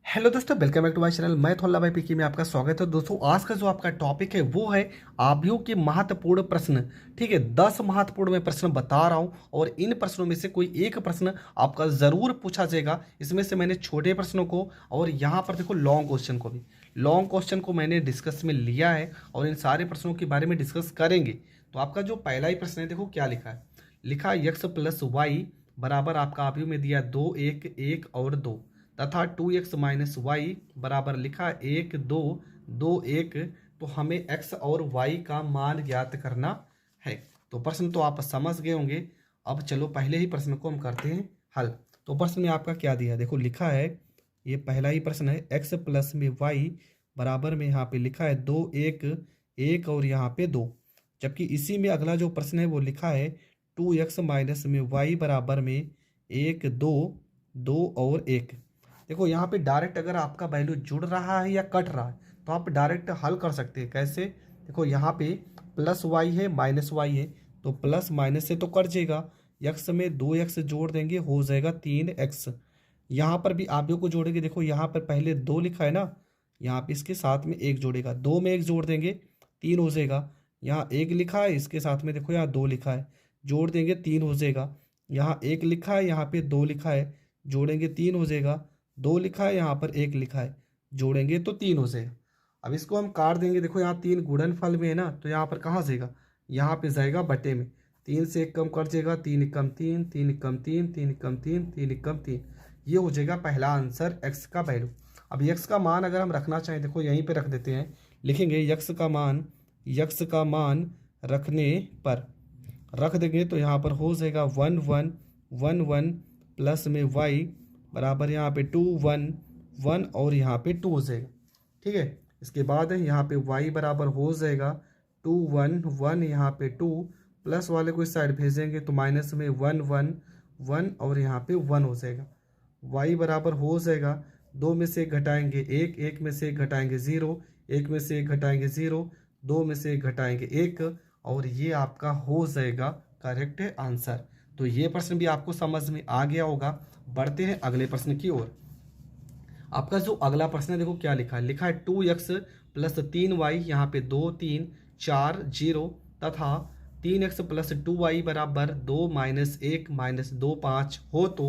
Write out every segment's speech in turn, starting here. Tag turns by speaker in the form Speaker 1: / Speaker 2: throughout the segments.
Speaker 1: Hello दोस्तों, welcome back to my channel. मैं थोल्ला भाई पीकी में आपका स्वागत है। दोस्तों, आज का जो आपका टॉपिक है वो है आबियों के महत्वपूर्ण प्रश्न। ठीक है, 10 महत्वपूर्ण मैं प्रश्न बता रहा हूं और इन प्रश्नों में से कोई एक प्रश्न आपका ज़रूर पूछा जाएगा। इसमें से मैंने छोटे प्रश्नों को और यहाँ पर देखो लॉन्ग क्वेश्चन को भी, लॉन्ग क्वेश्चन को मैंने डिस्कस में लिया है और इन सारे प्रश्नों के बारे में डिस्कस करेंगे। तो आपका जो पहला ही प्रश्न है, देखो क्या लिखा है। लिखा यक्स प्लस वाई बराबर आपका आबियों में दिया 2 1 1 और 2 तथा 2x माइनस वाई बराबर लिखा 1 2 2 1। तो हमें x और y का मान ज्ञात करना है। तो प्रश्न तो आप समझ गए होंगे। अब चलो पहले ही प्रश्न को हम करते हैं हल। तो प्रश्न में आपका क्या दिया है, देखो लिखा है, ये पहला ही प्रश्न है। x प्लस में y बराबर में यहाँ पे लिखा है 2 1 1 और यहाँ पे 2। जबकि इसी में अगला जो प्रश्न है वो लिखा है 2x माइनस में y बराबर में 1 2 2 और 1। देखो यहाँ पे डायरेक्ट अगर आपका वैल्यू जुड़ रहा है या कट रहा है तो आप डायरेक्ट हल कर सकते हैं। कैसे, देखो यहाँ पे प्लस वाई है माइनस वाई है, तो प्लस माइनस से तो कट जाएगा। यक्स में 2x जोड़ देंगे, हो जाएगा 3x। यहाँ पर भी आबियों को जोड़ेंगे। देखो यहाँ पर पहले 2 लिखा है ना, यहाँ पे इसके साथ में 1 जोड़ेगा, 2 में 1 जोड़ देंगे 3 हो जाएगा। यहाँ 1 लिखा है, इसके साथ में देखो यहाँ 2 लिखा है, जोड़ देंगे 3 हो जाएगा। यहाँ 1 लिखा है, यहाँ पे 2 लिखा है, जोड़ेंगे 3 हो जाएगा। 2 लिखा है, यहाँ पर 1 लिखा है, जोड़ेंगे तो 3 हो जाएगा। अब इसको हम काट देंगे। देखो यहाँ 3 गुणनफल में है ना, तो यहाँ पर कहाँ जाएगा, यहाँ पे जाएगा बटे में। 3 से 1 कम कर जाएगा, 3 एकम 3 3 एकम 3 3 एकम 3 3 एकम 3। ये हो जाएगा पहला आंसर एक्स का वैल्यू। अब यक्स का मान अगर हम रखना चाहें, देखो यहीं पे रख देते हैं। लिखेंगे यक्स का मान रखने पर रख देंगे तो यहाँ पर हो जाएगा 1 1 1 1 प्लस में वाई बराबर यहाँ पे 2 1 1 और यहाँ पे 2 हो जाएगा। ठीक है, इसके बाद यहाँ पे y बराबर हो जाएगा 2 1 1 यहाँ पे 2 प्लस वाले को इस साइड भेजेंगे तो माइनस में 1 1 1 और यहाँ पे 1 हो जाएगा। y बराबर हो जाएगा 2 में से 1 घटाएंगे 1, 1 में से 1 घटाएंगे 0, 1 में से 1 घटाएंगे 0, 2 में से 1 घटाएंगे 1 और ये आपका हो जाएगा करेक्ट आंसर। तो ये प्रश्न भी आपको समझ में आ गया होगा। बढ़ते हैं अगले प्रश्न की ओर। आपका जो अगला प्रश्न है, देखो क्या लिखा है। लिखा है 2x प्लस 3y यहाँ पे 2 3 4 0 तथा 3x प्लस 2y बराबर 2 माइनस 1 माइनस 2 5 हो तो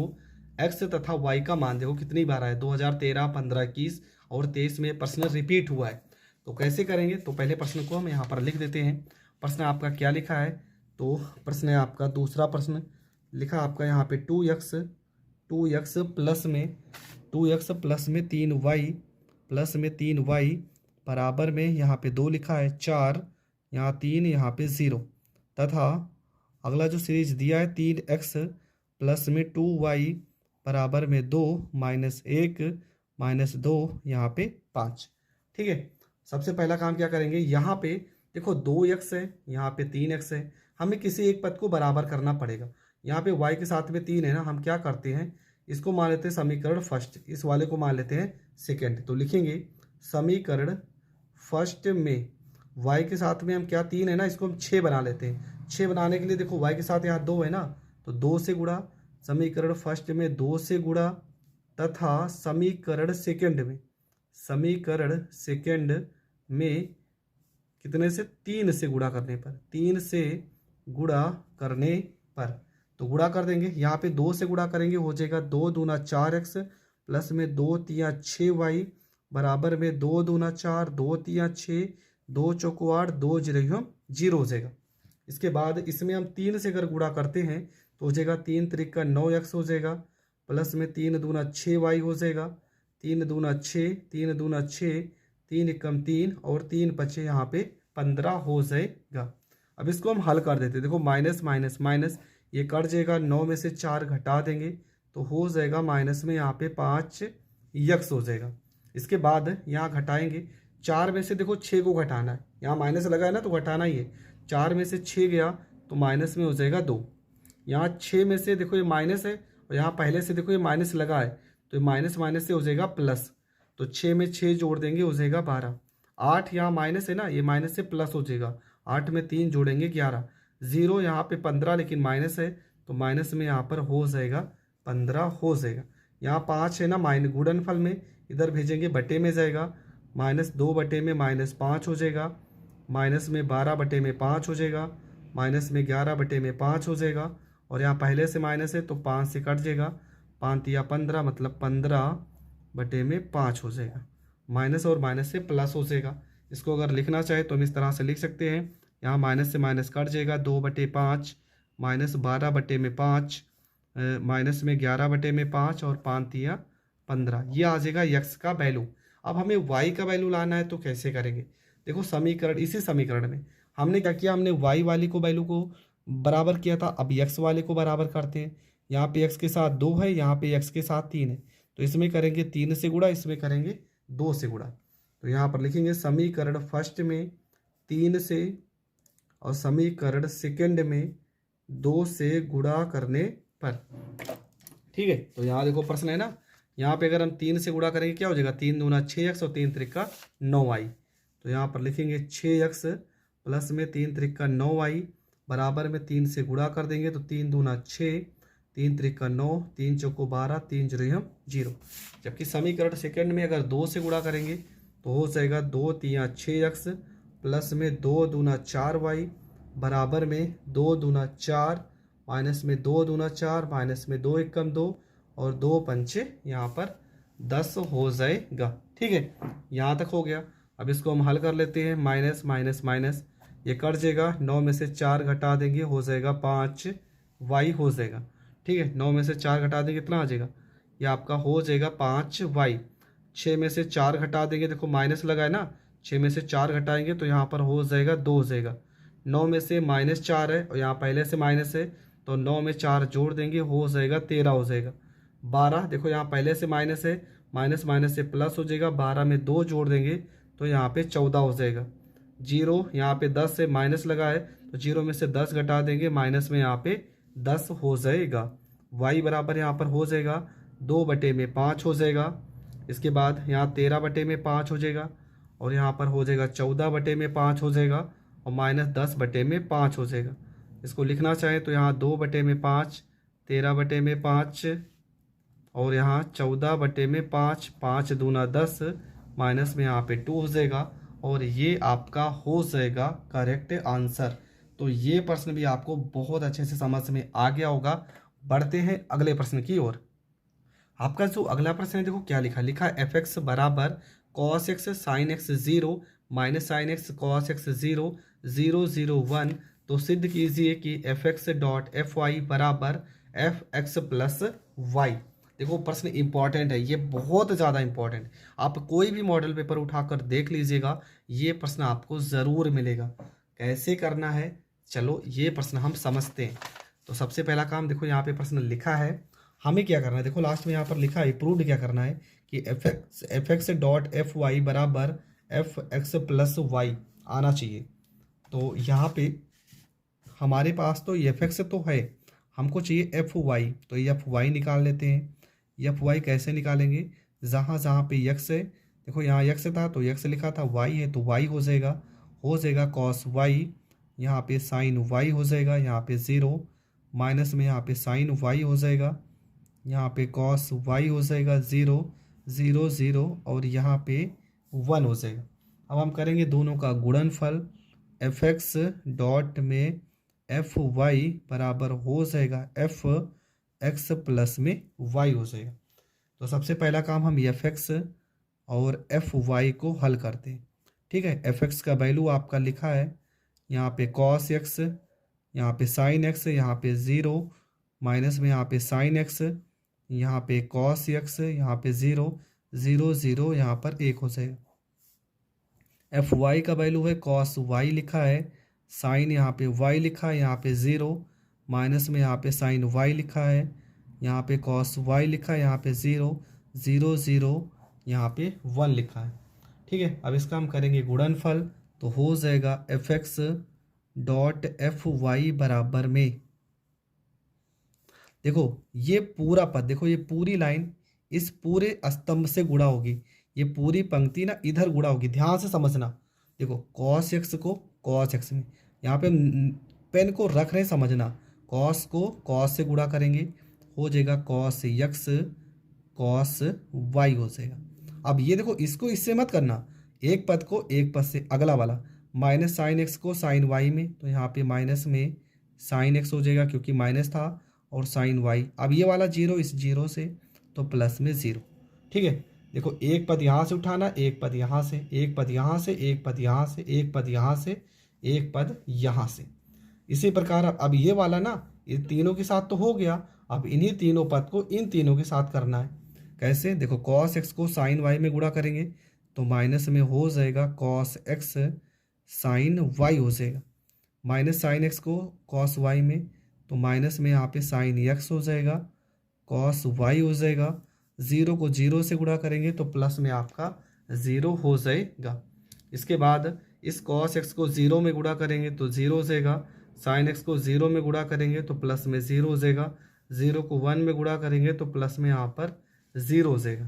Speaker 1: x तथा y का मान देखो कितनी बार आया, 2013 15 21 और 23 में प्रश्न रिपीट हुआ है। तो कैसे करेंगे, तो पहले प्रश्न को हम यहाँ पर लिख देते हैं। प्रश्न आपका क्या लिखा है, तो प्रश्न है आपका दूसरा प्रश्न। लिखा आपका यहाँ पे 2x प्लस में 3y प्लस में 3y बराबर में यहाँ पे 2 लिखा है 4, यहाँ 3, यहाँ पे 0 तथा अगला जो सीरीज दिया है 3x प्लस में 2y बराबर में 2 माइनस 1 माइनस 2 यहाँ पे 5। ठीक है, सबसे पहला काम क्या करेंगे, यहाँ पे देखो 2x है, यहाँ पे 3x है, हमें किसी एक पद को बराबर करना पड़ेगा। यहाँ पे y के साथ में 3 है ना, हम क्या करते हैं, इसको मान लेते हैं समीकरण फर्स्ट, इस वाले को मान लेते हैं सेकंड। तो लिखेंगे समीकरण फर्स्ट में y के साथ में हम क्या 3 है ना, इसको हम 6 बना लेते हैं। 6 बनाने के लिए देखो y के साथ यहाँ 2 है ना, तो 2 से गुणा, समीकरण फर्स्ट में 2 से गुणा तथा समीकरण सेकंड में कितने से, 3 से गुणा करने पर, 3 से गुणा करने पर तो गुणा कर देंगे। यहाँ पे 2 से गुणा करेंगे, हो जाएगा 2 दूना 4x प्लस में 2 तिया 6y बराबर में 2 दूना 4 2 तिया 6 2 चौको 8 2 0 हो जाएगा। इसके बाद इसमें हम 3 से अगर गुणा करते हैं तो हो जाएगा 3 त्रिका 9x हो जाएगा प्लस में 3 दूना 6y हो जाएगा, 3 दूना 6 3 दूना 6 3 एकम 3 और 3 बचे यहाँ पे 15 हो जाएगा। अब इसको हम हल कर देते हैं। देखो माइनस माइनस माइनस ये कट जाएगा, 9 में से 4 घटा देंगे तो हो जाएगा माइनस में यहाँ पे 5 यक्स हो जाएगा। इसके बाद यहाँ घटाएंगे, 4 में से देखो 6 को घटाना है, यहाँ माइनस लगा है ना तो घटाना ही है। 4 में से 6 गया तो माइनस में हो जाएगा 2। यहाँ 6 में से देखो ये माइनस है और यहाँ पहले से देखो ये माइनस लगा है, तो ये माइनस माइनस से हो जाएगा प्लस, तो 6 में 6 जोड़ देंगे हो जाएगा 12। 8 यहाँ माइनस है ना, ये माइनस से प्लस हो जाएगा, 8 में 3 जोड़ेंगे 11। 0 यहाँ पे 15 लेकिन माइनस है तो माइनस में यहाँ पर हो जाएगा 15 हो जाएगा। यहाँ 5 है ना, गुणनफल में इधर भेजेंगे, बटे में जाएगा, -2 बटे में -5 हो जाएगा, माइनस में 12 बटे में 5 हो जाएगा, माइनस में 11 बटे में 5 हो जाएगा, और यहाँ पहले से माइनस है तो 5 से कट जाएगा, 5 या 15 मतलब 15 बटे में 5 हो जाएगा, माइनस और माइनस से प्लस हो जाएगा। इसको अगर लिखना चाहे तो हम इस तरह से लिख सकते हैं, यहाँ माइनस से माइनस कट जाएगा, 2 बटे 5 माइनस 12 बटे में 5 माइनस में 11 बटे में 5 और 5 या 15, ये आ जाएगा यक्स का वैल्यू। अब हमें वाई का वैल्यू लाना है तो कैसे करेंगे? देखो समीकरण, इसी समीकरण में हमने क्या किया, हमने वाई वाली को वैल्यू को बराबर किया था, अब यक्स वाले को बराबर करते हैं। यहाँ पे यक्स के साथ 2 है, यहाँ पे यक्स के साथ 3 है, तो इसमें करेंगे 3 से गुणा, इसमें करेंगे 2 से गुणा। तो यहाँ पर लिखेंगे समीकरण फर्स्ट में 3 से और समीकरण सेकंड में 2 से गुणा करने पर। ठीक है, तो यहाँ देखो प्रश्न है ना, यहाँ पे अगर हम 3 से गुणा करेंगे क्या हो जाएगा, 3 दूना 6x और 3 त्रिक का 9y। तो यहाँ पर लिखेंगे 6x प्लस में 3 त्रिक का 9y बराबर में 3 से गुणा कर देंगे तो 3 दूना 6, 3 त्रिक का 9, 3 चौको 12, 3 जीरो 0। जबकि समीकरण सेकंड में अगर 2 से गुणा करेंगे तो हो जाएगा 2 तिया 6x प्लस में 2 दूना 4y बराबर में 2 दूना 4 माइनस में 2 दूना 4 माइनस में 2 एकम 2 और 2 पंचे यहाँ पर 10 हो जाएगा। ठीक है, यहाँ तक हो गया। अब इसको हम हल कर लेते हैं, माइनस माइनस माइनस ये कट जाएगा, 9 में से 4 घटा देंगे हो जाएगा 5y हो जाएगा। ठीक है, 9 में से 4 घटा देंगे कितना आ जाएगा, ये आपका हो जाएगा 5y। 6 में से 4 घटा देंगे, देखो माइनस लगा है ना, 6 में से 4 घटाएंगे तो यहाँ पर हो जाएगा 2 हो जाएगा। 9 में से -4 है और यहाँ पहले से माइनस है तो 9 में 4 जोड़ देंगे हो जाएगा 13 हो जाएगा। 12 देखो यहाँ पहले से माइनस है, माइनस माइनस से प्लस हो जाएगा, 12 में 2 जोड़ देंगे तो यहाँ पे 14 हो जाएगा। 0 यहाँ पे 10 से माइनस लगा है तो 0 में से 10 घटा देंगे, माइनस में यहाँ पे 10 हो जाएगा। y बराबर यहाँ पर हो जाएगा 2 बटे में 5 हो जाएगा। इसके बाद यहाँ 13 बटे में 5 हो जाएगा और यहाँ पर हो जाएगा 14 बटे में 5 हो जाएगा और -10 बटे में 5 हो जाएगा। इसको लिखना चाहें तो यहाँ 2 बटे में 5, 13 बटे में 5 और यहाँ 14 बटे में 5, 5 दूना 10 माइनस में यहाँ पे 2 हो जाएगा और ये आपका हो जाएगा करेक्ट आंसर। तो ये प्रश्न भी आपको बहुत अच्छे से समझ में आ गया होगा। बढ़ते हैं अगले प्रश्न की ओर। आपका जो अगला प्रश्न है देखो क्या लिखा है fx बराबर cos x sin x 0 minus sign x cos x 0 0 0 1। तो सिद्ध कीजिए कि fx डॉट fy बराबर fx प्लस वाई। देखो प्रश्न इंपॉर्टेंट है, ये बहुत ज़्यादा इंपॉर्टेंट। आप कोई भी मॉडल पेपर उठाकर देख लीजिएगा, ये प्रश्न आपको ज़रूर मिलेगा। कैसे करना है चलो ये प्रश्न हम समझते हैं। तो सबसे पहला काम देखो यहाँ पे प्रश्न लिखा है, हमें क्या करना है, देखो लास्ट में यहाँ पर लिखा है प्रूव्ड क्या करना है कि fx डॉट fy बराबर fx प्लस वाई आना चाहिए। तो यहाँ पे हमारे पास तो fx तो है, हमको चाहिए fy, तो fy निकाल लेते हैं। fy कैसे निकालेंगे, जहाँ जहाँ पे x है, देखो यहाँ x था तो x लिखा था, y है तो y हो जाएगा cos y, यहाँ पे साइन y हो जाएगा, यहाँ पे 0 माइनस में यहाँ पे साइन y हो जाएगा, यहाँ पे cos y हो जाएगा 0 0 0 और यहाँ पे 1 हो जाएगा। अब हम करेंगे दोनों का गुणनफल, fx डॉट में fy बराबर हो जाएगा fx प्लस में y हो जाएगा। तो सबसे पहला काम हम fx और fy को हल करते हैं। ठीक है, fx का वैल्यू आपका लिखा है यहाँ पे cos x, यहाँ पे sin x, यहाँ पे 0 माइनस में यहाँ पे sin x, यहाँ पे cos x, यहाँ पे 0 0 0 यहाँ पर 1 हो जाएगा। fy का वैल्यू है cos y लिखा है, साइन यहाँ पे y लिखा है, यहाँ पे 0 माइनस में यहाँ पे साइन y लिखा है, यहाँ पे cos y लिखा है, यहाँ पे 0 0 0 यहाँ पे 1 लिखा है। ठीक है, अब इसका हम करेंगे गुणनफल, तो हो जाएगा fx डॉट fy बराबर में, देखो ये पूरा पद, देखो ये पूरी लाइन इस पूरे स्तंभ से गुणा होगी, ये पूरी पंक्ति ना इधर गुणा होगी, ध्यान से समझना। देखो cos x को cos x में, यहाँ पे पेन को रख रहे समझना, cos को cos से गुणा करेंगे हो जाएगा cos x कॉस वाई हो जाएगा। अब ये देखो, इसको इससे मत करना, एक पद को एक पद से, अगला वाला माइनस साइन एक्स को साइन वाई में, तो यहाँ पे माइनस में साइन एक्स हो जाएगा क्योंकि माइनस था, और साइन वाई। अब ये वाला जीरो इस जीरो से, तो प्लस में ज़ीरो। ठीक है, देखो एक पद यहाँ से उठाना, एक पद यहाँ से, एक पद यहाँ से, एक पद यहाँ से, एक पद यहाँ से, एक पद यहाँ से। इसी प्रकार अब ये वाला ना, ये तीनों के साथ तो हो गया, अब इन्हीं तीनों पद को इन तीनों के साथ करना है। कैसे? देखो कॉस एक्स को साइन वाई में गुणा करेंगे तो माइनस में हो जाएगा कॉस एक्स साइन वाई हो जाएगा, माइनस साइन एक्स को कॉस वाई में, तो माइनस में यहाँ पे साइन एक्स हो जाएगा, कॉस वाई हो जाएगा। ज़ीरो को जीरो से गुणा करेंगे तो प्लस में आपका ज़ीरो हो जाएगा। इसके बाद इस कॉस एक्स को ज़ीरो में गुणा करेंगे तो ज़ीरो हो जाएगा, साइन एक्स को ज़ीरो में गुणा करेंगे तो प्लस में ज़ीरो हो जाएगा, ज़ीरो को वन में गुणा करेंगे तो प्लस में यहाँ पर ज़ीरो हो जाएगा।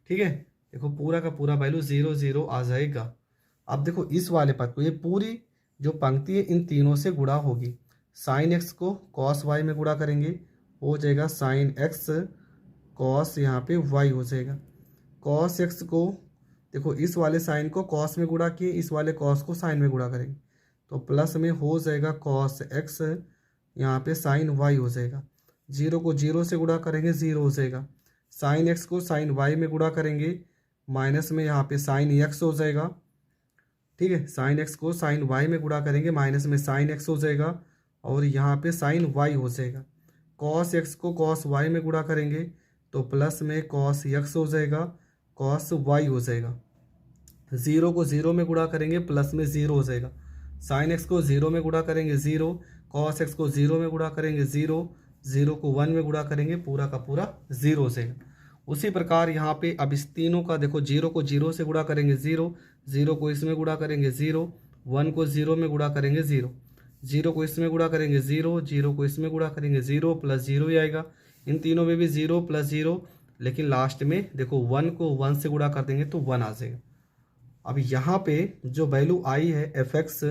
Speaker 1: ठीक है, देखो पूरा का पूरा वैल्यू ज़ीरो ज़ीरो आ जाएगा। अब देखो इस वाले पद को, ये पूरी जो पंक्ति है इन तीनों से गुणा होगी। साइन एक्स को कॉस वाई में गुणा करेंगे, हो जाएगा साइन एक्स कॉस यहाँ पे वाई हो जाएगा। कॉस एक्स को देखो, इस वाले साइन को कॉस में गुणा किए, इस वाले कॉस को साइन में गुणा करेंगे तो प्लस में हो जाएगा कॉस एक्स यहाँ पे साइन वाई हो जाएगा। जीरो को जीरो से गुणा करेंगे, ज़ीरो हो जाएगा। साइन एक्स को साइन वाई में गुणा करेंगे, माइनस में यहाँ पे साइन एक्स हो जाएगा। ठीक है, साइन एक्स को साइन वाई में गुणा करेंगे, माइनस में साइन एक्स हो जाएगा, और यहाँ पे साइन वाई हो जाएगा। कॉस एक्स को कॉस वाई में गुणा करेंगे तो प्लस में कॉस एक्स हो जाएगा, कॉस वाई हो जाएगा। ज़ीरो को ज़ीरो में गुणा करेंगे, प्लस में ज़ीरो हो जाएगा। साइन एक्स को ज़ीरो में गुणा करेंगे ज़ीरो, कॉस एक्स को ज़ीरो में गुणा करेंगे ज़ीरो, ज़ीरो को वन में गुणा करेंगे, पूरा का पूरा ज़ीरो हो जाएगा। उसी प्रकार यहाँ पे अब इस तीनों का देखो, जीरो को जीरो से गुणा करेंगे ज़ीरो, ज़ीरो को इसमें गुणा करेंगे ज़ीरो, वन को ज़ीरो में गुणा करेंगे ज़ीरो, जीरो को इसमें गुणा करेंगे ज़ीरो, जीरो को इसमें गुणा करेंगे ज़ीरो, प्लस ज़ीरो ही आएगा। इन तीनों में भी ज़ीरो प्लस ज़ीरो, लेकिन लास्ट में देखो वन को वन से गुणा कर देंगे तो वन आ जाएगा। अब यहाँ पे जो वैल्यू आई है एफ एक्स,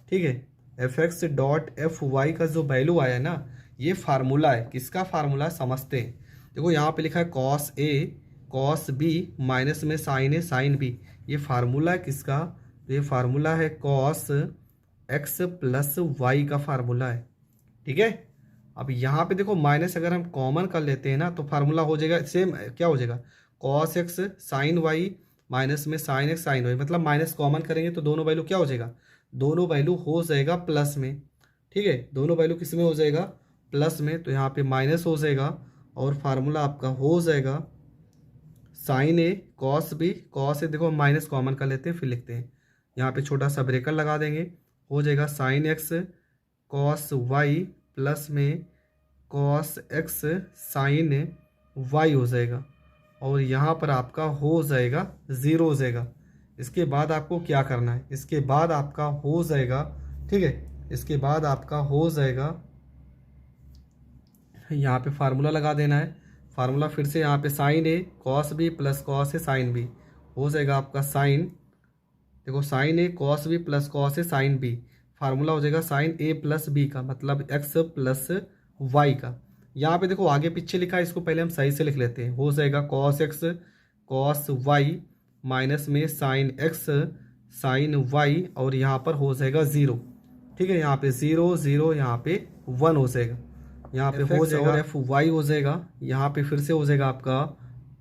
Speaker 1: ठीक है, f x dot f y का जो वैल्यू आया है ना, ये फार्मूला है। किसका फार्मूला है समझते हैं। देखो यहाँ पे लिखा है cos A cos B minus में साइन ए साइन बी, ये फार्मूला है किसका? तो ये फार्मूला है कॉस एक्स प्लस वाई का फार्मूला है। ठीक है, अब यहाँ पे देखो माइनस अगर हम कॉमन कर लेते हैं ना तो फार्मूला हो जाएगा सेम, क्या हो जाएगा? Cos x sine y minus में साइन एक्स साइन वाई, मतलब माइनस कॉमन करेंगे तो दोनों वैल्यू क्या हो जाएगा? दोनों वैल्यू हो जाएगा प्लस में। ठीक है, दोनों वैल्यू किस में हो जाएगा? प्लस में। तो यहाँ पे माइनस हो जाएगा और फार्मूला आपका हो जाएगा sign A cos B, cos A देखो हम माइनस कॉमन कर लेते हैं फिर लिखते हैं, यहाँ पे छोटा सा ब्रेकर लगा देंगे, हो जाएगा sine x cos y plus में कॉस एक्स साइन वाई हो जाएगा, और यहाँ पर आपका हो जाएगा ज़ीरो हो जाएगा। इसके बाद आपको क्या करना है? इसके बाद आपका हो जाएगा, ठीक है, इसके बाद आपका हो जाएगा, यहाँ पे फार्मूला लगा देना है। फार्मूला फिर से यहाँ पे sign A cos B plus cos A sine B, हो जाएगा आपका साइन, देखो sign A cos B plus cos A sine B, formula हो जाएगा साइन ए प्लस बी का, मतलब एक्स प्लस वाई का। यहाँ पे देखो आगे पीछे लिखा है, इसको पहले हम सही से लिख लेते हैं। हो जाएगा cos x cos y minus में साइन एक्स साइन वाई, और यहाँ पर हो जाएगा ज़ीरो। ठीक है, यहाँ पे ज़ीरो ज़ीरो, यहाँ पे वन हो जाएगा, यहाँ पे हो जाएगा एफ वाई हो जाएगा। यहाँ पे फिर से हो जाएगा आपका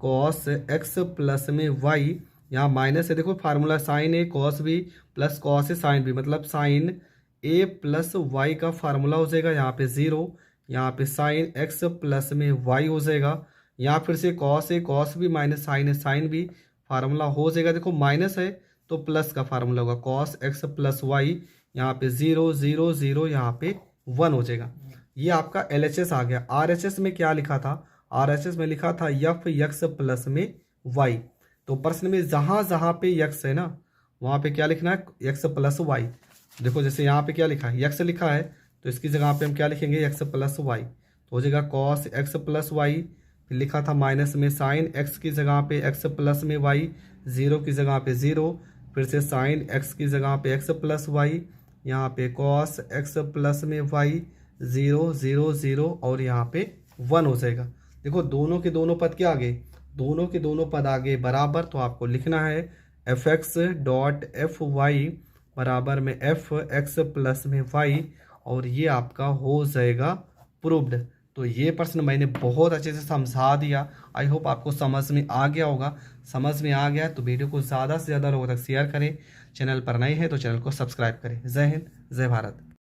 Speaker 1: कॉस एक्स प्लस में वाई, यहाँ माइनस है, देखो formula sign A cos B plus cos A sine B, मतलब साइन ए प्लस वाई का फार्मूला हो जाएगा, यहाँ पे ज़ीरो, यहाँ पे साइन एक्स प्लस में वाई हो जाएगा, यहाँ फिर से cos A cos B minus sign A sine B, formula हो जाएगा, देखो माइनस है तो प्लस का फार्मूला होगा कॉस एक्स प्लस वाई, यहाँ पे ज़ीरो ज़ीरो ज़ीरो, यहाँ पे वन हो जाएगा। ये आपका LHS आ गया। RHS में क्या लिखा था? RHS में लिखा था एफ एक्स प्लस में वाई। तो प्रश्न में जहाँ जहाँ पे एक्स है ना, वहाँ पे क्या लिखना है? X plus y. देखो जैसे यहाँ पे क्या लिखा है? एक्स लिखा है, तो इसकी जगह पे हम क्या लिखेंगे? एक्स प्लस वाई, तो हो जाएगा कॉस एक्स प्लस वाई। फिर लिखा था माइनस में साइन एक्स की जगह पे एक्स प्लस में वाई, ज़ीरो की जगह पे ज़ीरो, फिर से साइन एक्स की जगह पे एक्स प्लस वाई, यहाँ पे कॉस एक्स प्लस में वाई, ज़ीरो ज़ीरो ज़ीरो, और यहाँ पे वन हो जाएगा। देखो दोनों के दोनों पद क्या आ गए? दोनों के दोनों पद आगे बराबर, तो आपको लिखना है f x dot f y बराबर में एफ एक्स प्लस में वाई, और ये आपका हो जाएगा प्रूव्ड। तो ये प्रश्न मैंने बहुत अच्छे से समझा दिया। आई होप आपको समझ में आ गया होगा। समझ में आ गया तो वीडियो को ज़्यादा से ज़्यादा लोगों तक शेयर करें। चैनल पर नए हैं तो चैनल को सब्सक्राइब करें। जय हिंद, जय भारत।